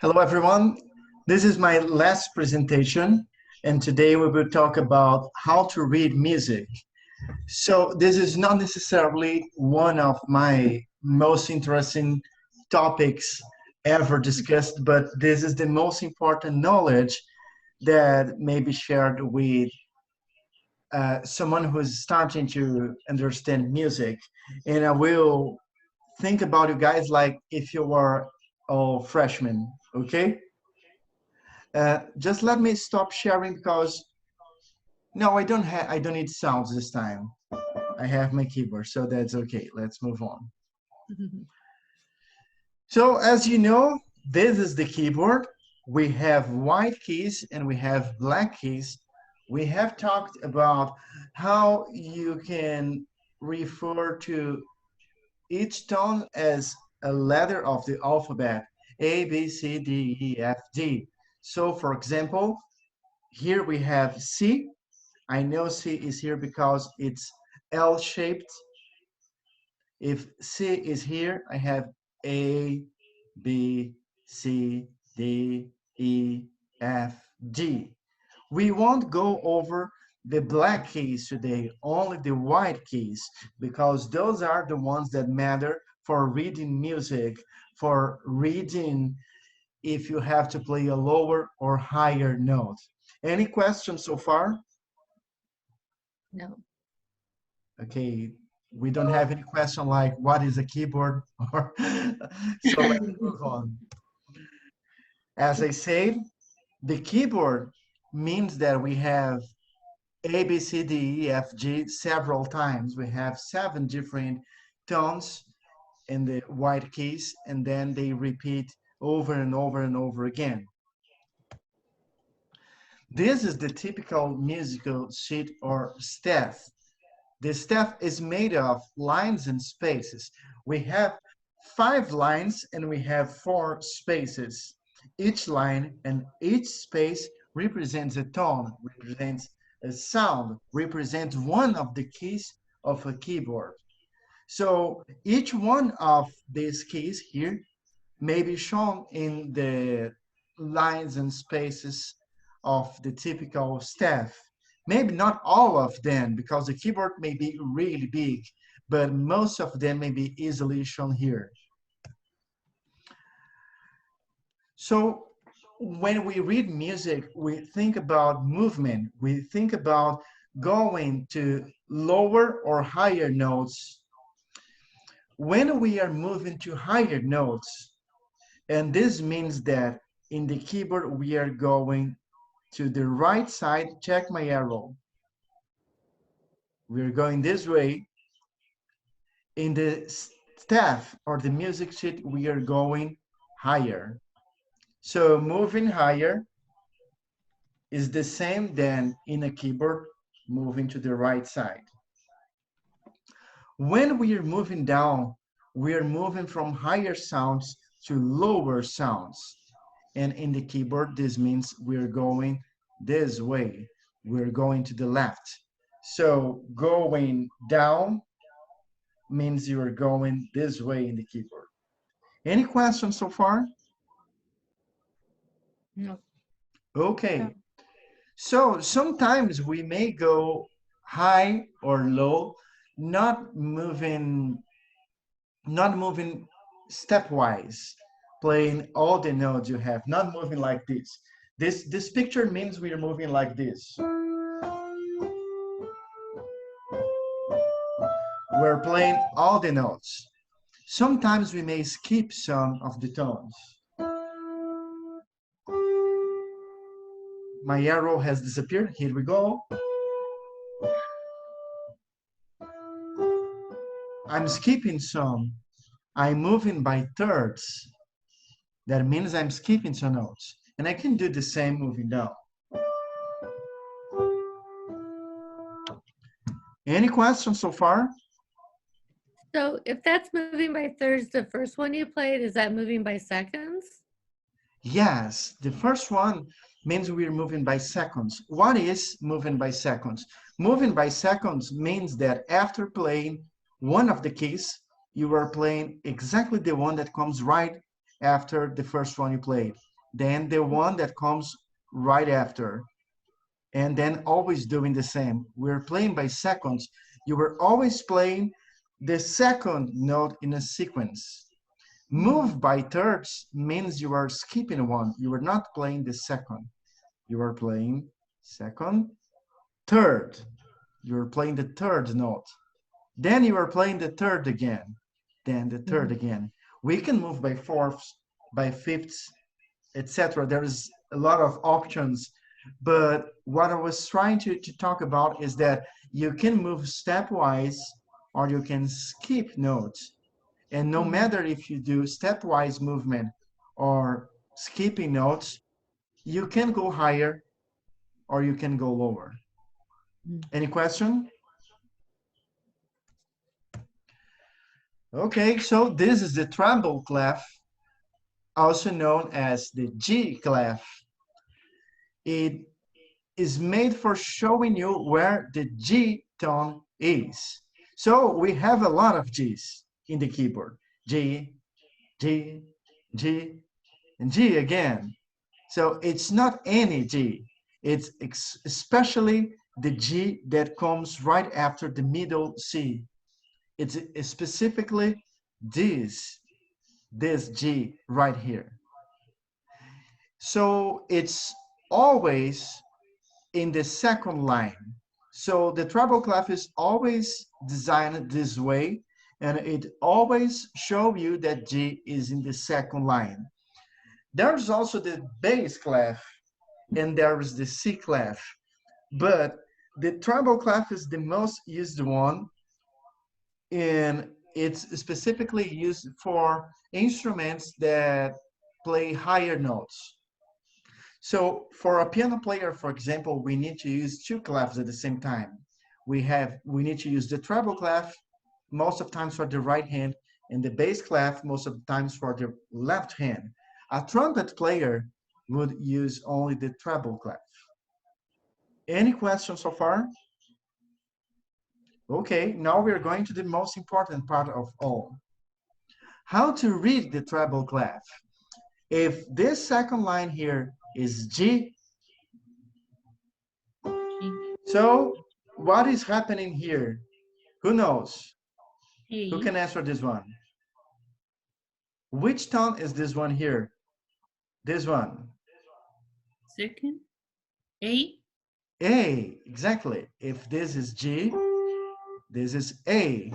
Hello, everyone. This is my last presentation, and today we will talk about how to read music. So this is not necessarily one of my most interesting topics ever discussed, but this is the most important knowledge that may be shared with someone who is starting to understand music. And I will think about you guys like if you were all freshmen, okay? Just let me stop sharing because no, I don't need sounds this time. I have my keyboard, so that's okay. Let's move on. So as you know, this is the keyboard. We have white keys and we have black keys. We have talked about how you can refer to each tone as a letter of the alphabet, A, B, C, D, E, F, G. So for example, here we have C. I know C is here because it's L-shaped. If C is here, I have A, B, C, D, E, F, G. We won't go over the black keys today, only the white keys, because those are the ones that matter for reading music, for reading if you have to play a lower or higher note. Any questions so far? No. Okay, we don't have any question like what is a keyboard or so let's move on. As I said, the keyboard means that we have A, B, C, D, E, F, G several times. We have 7 different tones in the white keys, and then they repeat over and over and over again. This is the typical musical sheet or staff. The staff is made of lines and spaces. We have 5 lines and we have 4 spaces. Each line and each space represents a tone, represents a sound, represents one of the keys of a keyboard. So each one of these keys here may be shown in the lines and spaces of the typical staff. Maybe not all of them, because the keyboard may be really big, but most of them may be easily shown here. So when we read music, we think about movement. We think about going to lower or higher notes. When we are moving to higher notes, and this means that in the keyboard, we are going to the right side. Check my arrow. We're going this way. In the staff or the music sheet, we are going higher. So moving higher is the same than in a keyboard moving to the right side. When we are moving down, we are moving from higher sounds to lower sounds. And in the keyboard, this means we're going this way. We're going to the left. So going down means you are going this way in the keyboard. Any questions so far? No. Okay. So sometimes we may go high or low, not moving stepwise, playing all the notes you have, not moving like this. This picture means we are moving like this. We're playing all the notes. Sometimes we may skip some of the tones. My arrow has disappeared. Here we go. I'm skipping some. I'm moving by thirds. That means I'm skipping some notes. And I can do the same moving down. Any questions so far? So if that's moving by thirds, the first one you played, is that moving by seconds? Yes, the first one means we're moving by seconds. What is moving by seconds? Moving by seconds means that after playing one of the keys, you are playing exactly the one that comes right after the first one you played. then the one that comes right after, and then always doing the same. We're playing by seconds. You were always playing the second note in a sequence. Move by thirds means you are skipping one. You are not playing the second. You are playing second, third. You're playing the third note. Then you are playing the third again. Then the third again. We can move by fourths, by fifths, etc. There's a lot of options. But what I was trying to talk about is that you can move stepwise or you can skip notes. And no matter if you do stepwise movement or skipping notes, you can go higher or you can go lower. Any question? Okay, so this is the treble clef, also known as the G clef. It is made for showing you where the G tone is. So we have a lot of G's in the keyboard. G, G, G, and G again. So it's not any G. It's especially the G that comes right after the middle C. It's specifically this G right here. So it's always in the second line. So the treble clef is always designed this way, and it always shows you that G is in the second line. There's also the bass clef, and there is the C clef, but the treble clef is the most used one, and it's specifically used for instruments that play higher notes. So for a piano player, for example, we need to use two clefs at the same time. We need to use the treble clef most of the times for the right hand and the bass clef most of the times for the left hand. A trumpet player would use only the treble clef. Any questions so far? Okay, now we're going to the most important part of all. How to read the treble clef. If this second line here is G, so what is happening here? Who knows? Who can answer this one? Which tone is this one here? This one. Second. A. A, exactly. If this is G, this is A.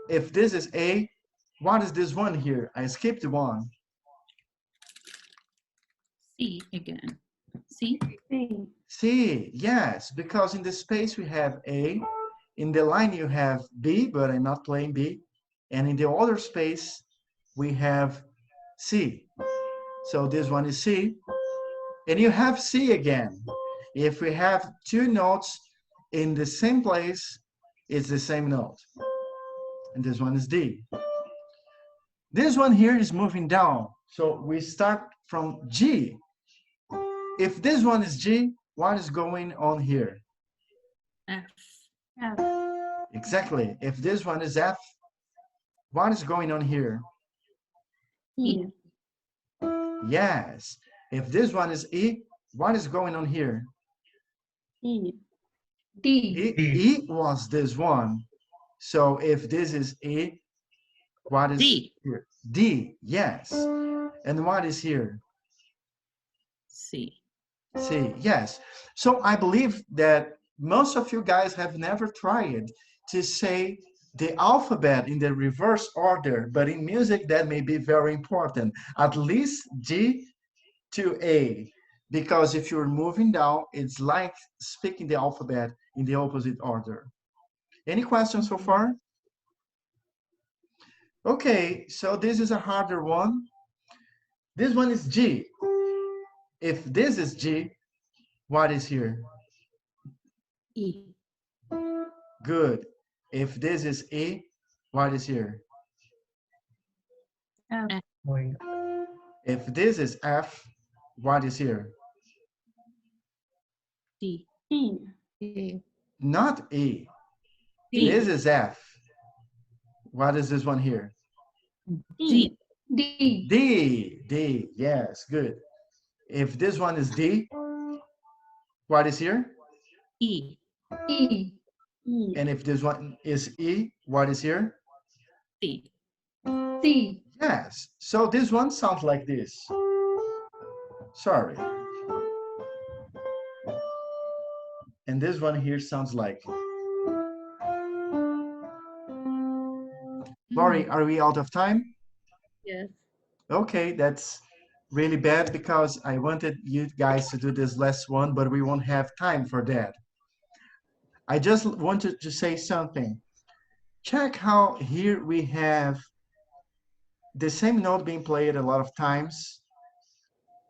If this is A, what is this one here? I skipped one. C again. C. C, yes, because in the space we have A, in the line you have B, but I'm not playing B, and in the other space we have C. So this one is C, and you have C again. If we have two notes in the same place, it's the same note. And this one is D. This one here is moving down. So we start from G. If this one is G, what is going on here? F. Exactly. If this one is F, what is going on here? E. Yes. If this one is E, what is going on here? E. D. E was this one. So if this is E, what is D. here? D, yes. And what is here? C. C, yes. So I believe that most of you guys have never tried to say the alphabet in the reverse order, but in music that may be very important. At least G to A, because if you're moving down, it's like speaking the alphabet in the opposite order. Any questions so far? Okay, so this is a harder one. This one is G. If this is G, what is here? E. Good. If this is E, what is here? F. If this is F, what is here? D. D. Not E. D. This is F. What is this one here? D. D. D. D. Yes, good. If this one is D, what is here? E. E. E. And if this one is E, what is here? C. C. Yes. So this one sounds like this. Sorry. And this one here sounds like. Lori, are we out of time? Yes. Okay, that's really bad because I wanted you guys to do this last one, but we won't have time for that. I just wanted to say something. Check how here we have the same note being played a lot of times.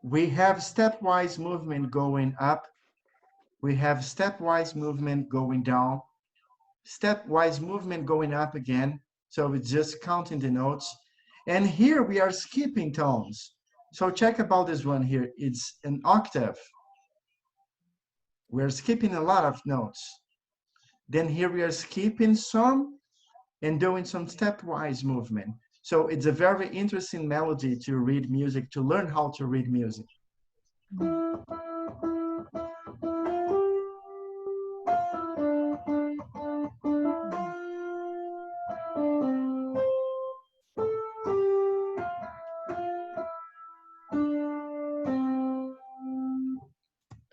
We have stepwise movement going up. We have stepwise movement going down. Stepwise movement going up again. So it's just counting the notes. And here we are skipping tones. So check about this one here. It's an octave. We're skipping a lot of notes. Then here we are skipping some and doing some stepwise movement. So it's a very interesting melody to read music, to learn how to read music.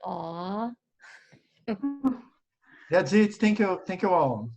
Aw. That's it. Thank you all.